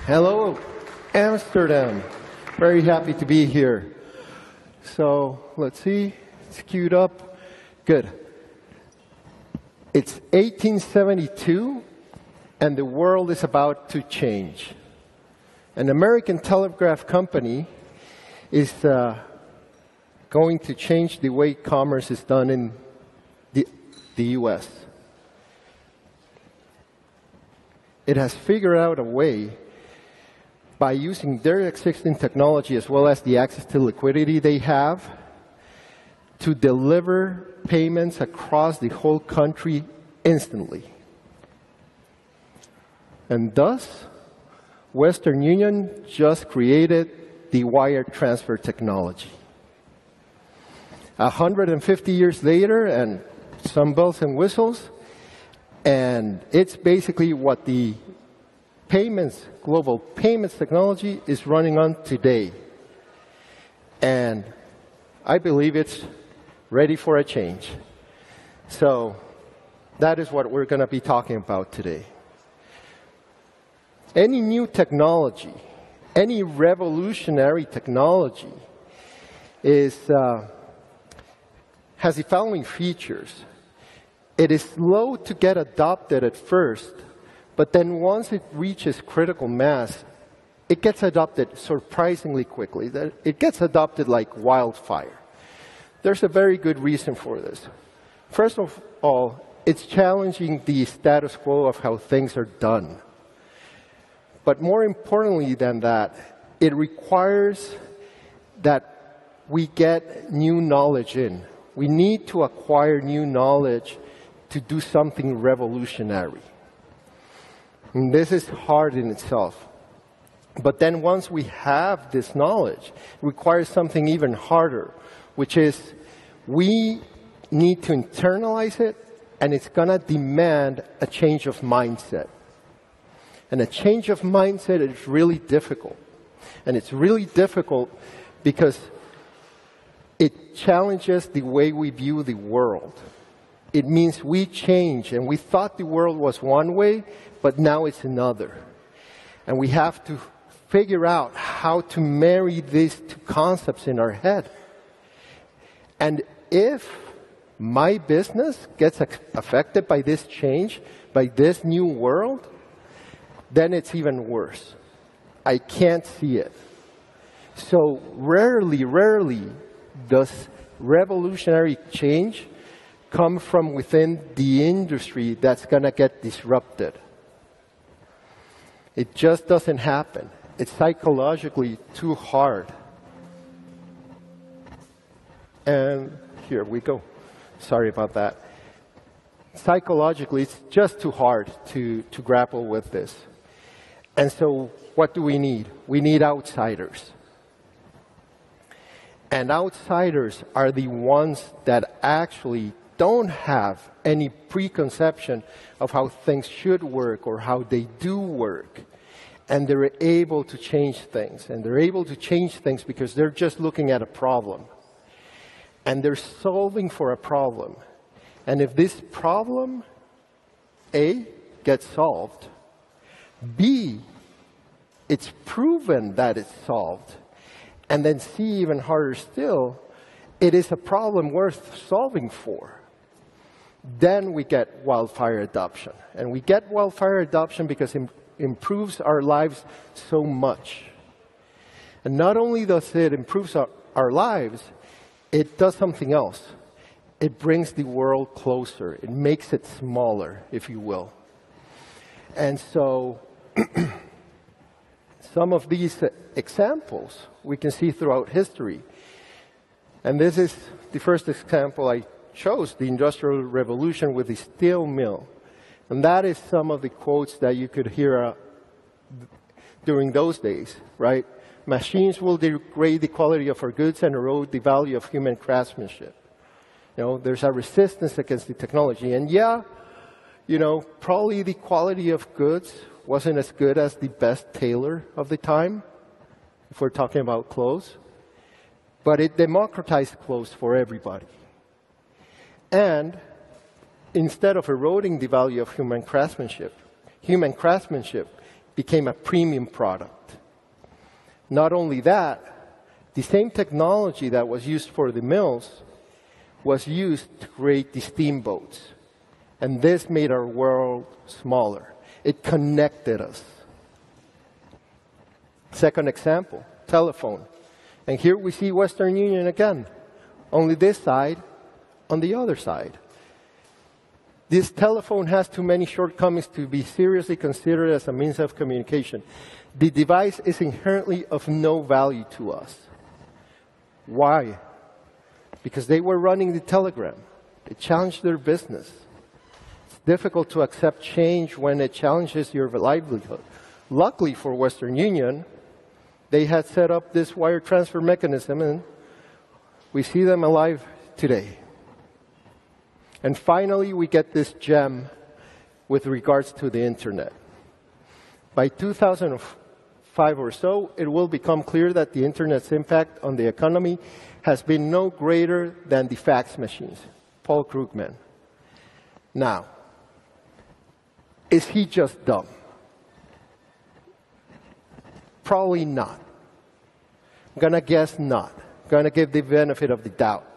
Hello, Amsterdam. Very happy to be here. So, let's see. It's queued up. Good. It's 1872, and the world is about to change. An American telegraph company is going to change the way commerce is done in the US. It has figured out a way, by using their existing technology as well as the access to liquidity they have, to deliver payments across the whole country instantly. And thus, Western Union just created the wire transfer technology. 150 years later, and some bells and whistles, and it's basically what the global payments technology is running on today. And I believe it's ready for a change. So that is what we're going to be talking about today. Any new technology, any revolutionary technology has the following features. It is slow to get adopted at first, but then once it reaches critical mass, it gets adopted surprisingly quickly. It gets adopted like wildfire. There's a very good reason for this. First of all, it's challenging the status quo of how things are done. But more importantly than that, it requires that we get new knowledge in. We need to acquire new knowledge to do something revolutionary. And this is hard in itself. But then once we have this knowledge, it requires something even harder, which is we need to internalize it, and it's going to demand a change of mindset. And a change of mindset is really difficult. And it's really difficult because it challenges the way we view the world. It means we change, and we thought the world was one way, but now it's another. And we have to figure out how to marry these two concepts in our head. And if my business gets affected by this change, by this new world, then it's even worse. I can't see it. So rarely does revolutionary change come from within the industry that's going to get disrupted. It just doesn't happen. It's psychologically too hard. And here we go. Sorry about that. Psychologically, it's just too hard to grapple with this. And so what do we need? We need outsiders. And outsiders are the ones that actually don't have any preconception of how things should work or how they do work. And they're able to change things. And they're able to change things because they're just looking at a problem. And they're solving for a problem. And if this problem, A, gets solved, B, it's proven that it's solved, and then C, even harder still, it is a problem worth solving for, then we get wildfire adoption. And we get wildfire adoption because it improves our lives so much. And not only does it improve our lives, it does something else. It brings the world closer. It makes it smaller, if you will. And so some of these examples we can see throughout history. And this is the first example I chose, the Industrial Revolution with the steel mill. And that is some of the quotes that you could hear during those days, right? Machines will degrade the quality of our goods and erode the value of human craftsmanship. You know, there's a resistance against the technology. And yeah, you know, probably the quality of goods wasn't as good as the best tailor of the time, if we're talking about clothes. But it democratized clothes for everybody. And instead of eroding the value of human craftsmanship became a premium product. Not only that, the same technology that was used for the mills was used to create the steamboats. And this made our world smaller. It connected us. Second example, telephone. And here we see Western Union again. Only this side on the other side. This telephone has too many shortcomings to be seriously considered as a means of communication. The device is inherently of no value to us. Why? Because they were running the telegram. It challenged their business. It's difficult to accept change when it challenges your livelihood. Luckily for Western Union, they had set up this wire transfer mechanism, and we see them alive today. And finally, we get this gem with regards to the internet. By 2005 or so, it will become clear that the internet's impact on the economy has been no greater than the fax machines. Paul Krugman. Now, is he just dumb? Probably not. I'm going to guess not. I'm going to give the benefit of the doubt.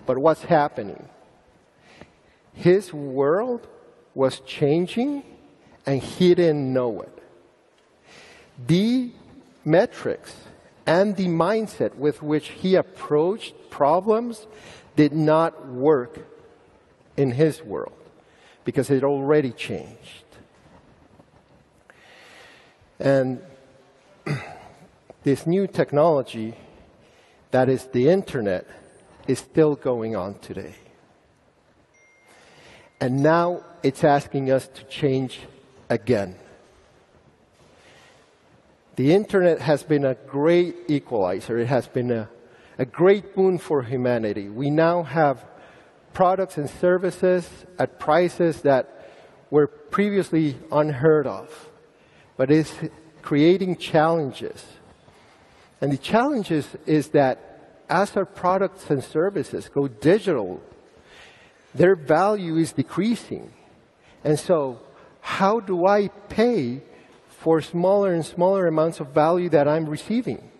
But what's happening? His world was changing, and he didn't know it. The metrics and the mindset with which he approached problems did not work in his world because it already changed. And this new technology, that is the internet, is still going on today. And now it's asking us to change again. The internet has been a great equalizer. It has been a great boon for humanity. We now have products and services at prices that were previously unheard of. But it's creating challenges. And the challenges is that as our products and services go digital, their value is decreasing. And so, how do I pay for smaller and smaller amounts of value that I'm receiving?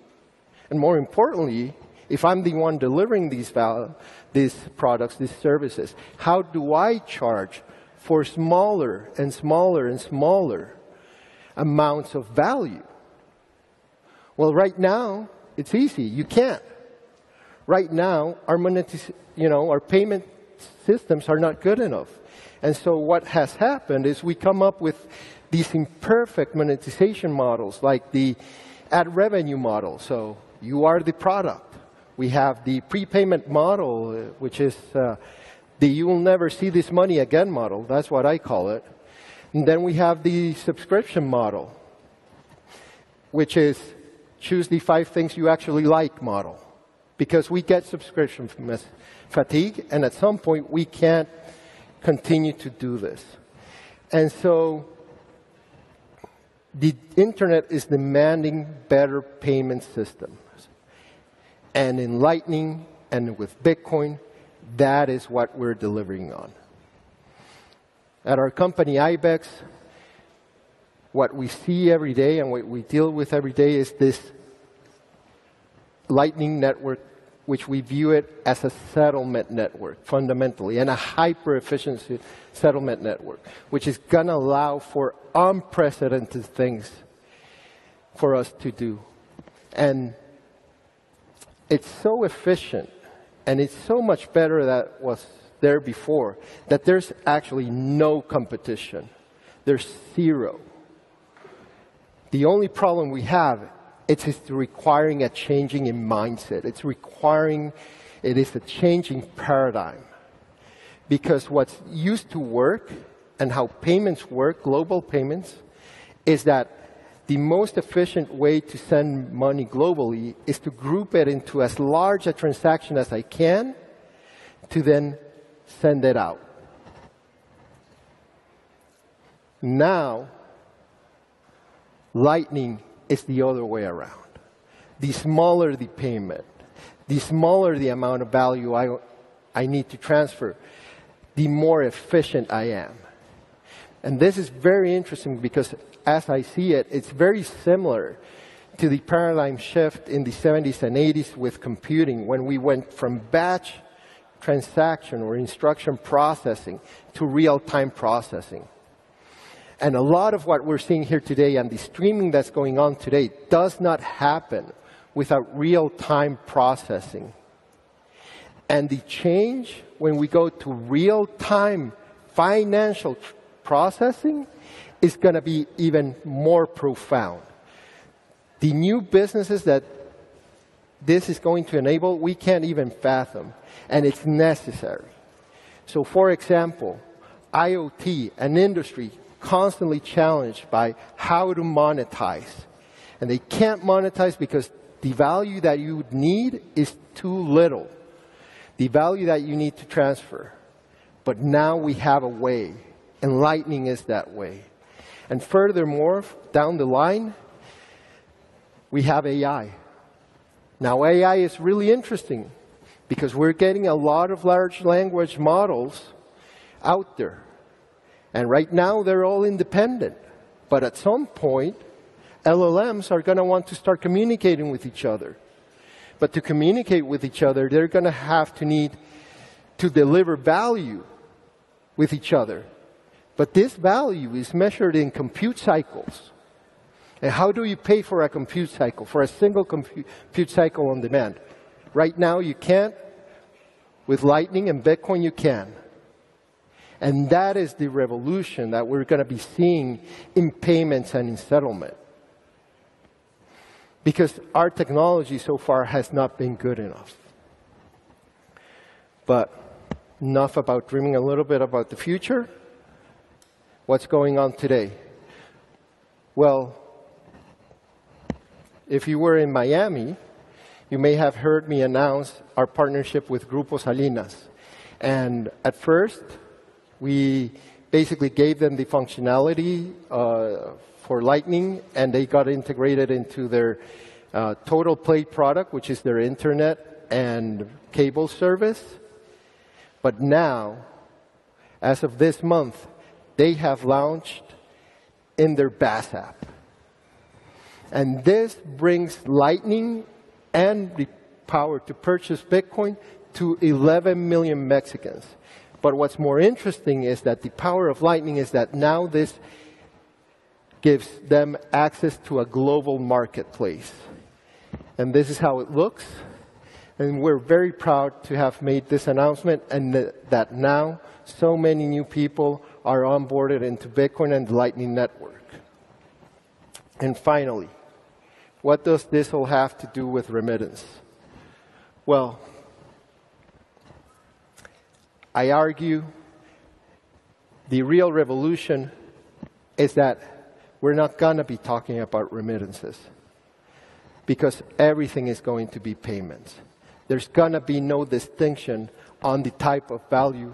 And more importantly, if I'm the one delivering these products, these services, how do I charge for smaller and smaller and smaller amounts of value? Well, right now, it's easy. You can't. Right now, our payment systems are not good enough. And so what has happened is we come up with these imperfect monetization models, like the ad revenue model. So you are the product. We have the prepayment model, which is the you will never see this money again model. That's what I call it. And then we have the subscription model, which is choose the 5 things you actually like model. Because we get subscription fatigue, and at some point we can't continue to do this. And so the internet is demanding better payment systems. And in Lightning and with Bitcoin, that is what we're delivering on. At our company, Ibex, what we see every day and what we deal with every day is this Lightning network, which we view it as a settlement network, fundamentally, and a hyper-efficiency settlement network, which is going to allow for unprecedented things for us to do. And it's so efficient, and it's so much better than was there before, that there's actually no competition. There's zero. The only problem we have, it's requiring a changing in mindset. It is a changing paradigm. Because what's used to work and how payments work, global payments, is that the most efficient way to send money globally is to group it into as large a transaction as I can to then send it out. Now, Lightning is the other way around. The smaller the payment, the smaller the amount of value I need to transfer, the more efficient I am. And this is very interesting because, as I see it, it's very similar to the paradigm shift in the 70s and 80s with computing, when we went from batch transaction or instruction processing to real-time processing. And a lot of what we're seeing here today and the streaming that's going on today does not happen without real-time processing. And the change when we go to real-time financial processing is going to be even more profound. The new businesses that this is going to enable, we can't even fathom, and it's necessary. So, for example, IoT, an industry constantly challenged by how to monetize. And they can't monetize because the value that you would need is too little. The value that you need to transfer. But now we have a way, and Lightning is that way. And furthermore, down the line, we have AI. Now, AI is really interesting because we're getting a lot of large language models out there. And right now, they're all independent. But at some point, LLMs are going to want to start communicating with each other. But to communicate with each other, they're going to have to need to deliver value with each other. But this value is measured in compute cycles. And how do you pay for a compute cycle, for a single compute cycle on demand? Right now, you can't. With Lightning and Bitcoin, you can. And that is the revolution that we're going to be seeing in payments and in settlement. Because our technology so far has not been good enough. But enough about dreaming a little bit about the future. What's going on today? Well, if you were in Miami, you may have heard me announce our partnership with Grupo Salinas. And at first, we basically gave them the functionality for Lightning, and they got integrated into their Total Play product, which is their internet and cable service. But now, as of this month, they have launched in their BaaS app. And this brings Lightning and the power to purchase Bitcoin to 11 million Mexicans. But what's more interesting is that the power of Lightning is that now this gives them access to a global marketplace. And this is how it looks. And we're very proud to have made this announcement, and that now so many new people are onboarded into Bitcoin and the Lightning Network. And finally, what does this all have to do with remittance? Well, I argue the real revolution is that we're not going to be talking about remittances because everything is going to be payments. There's going to be no distinction on the type of value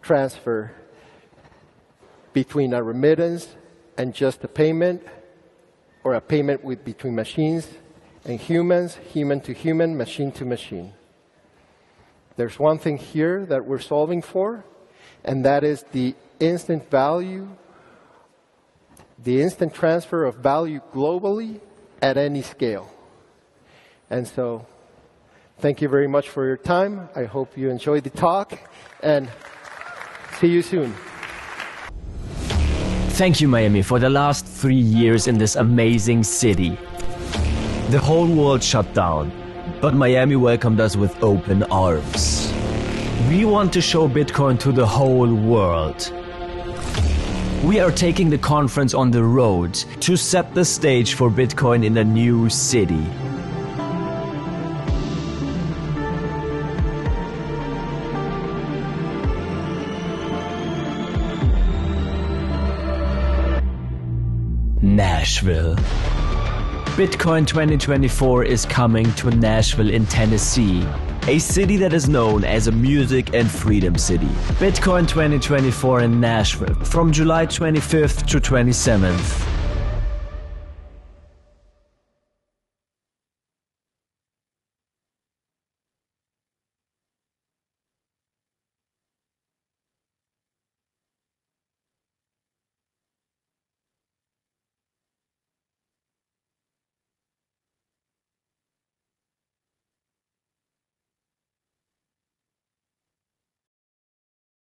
transfer between a remittance and just a payment, or a payment between machines and humans, human to human, machine to machine. There's one thing here that we're solving for, and that is the instant value, the instant transfer of value globally at any scale. And so, thank you very much for your time. I hope you enjoyed the talk, and see you soon. Thank you, Miami, for the last 3 years in this amazing city. The whole world shut down, but Miami welcomed us with open arms. We want to show Bitcoin to the whole world. We are taking the conference on the road to set the stage for Bitcoin in a new city. Nashville. Bitcoin 2024 is coming to Nashville in Tennessee, a city that is known as a music and freedom city. Bitcoin 2024 in Nashville from July 25th to 27th.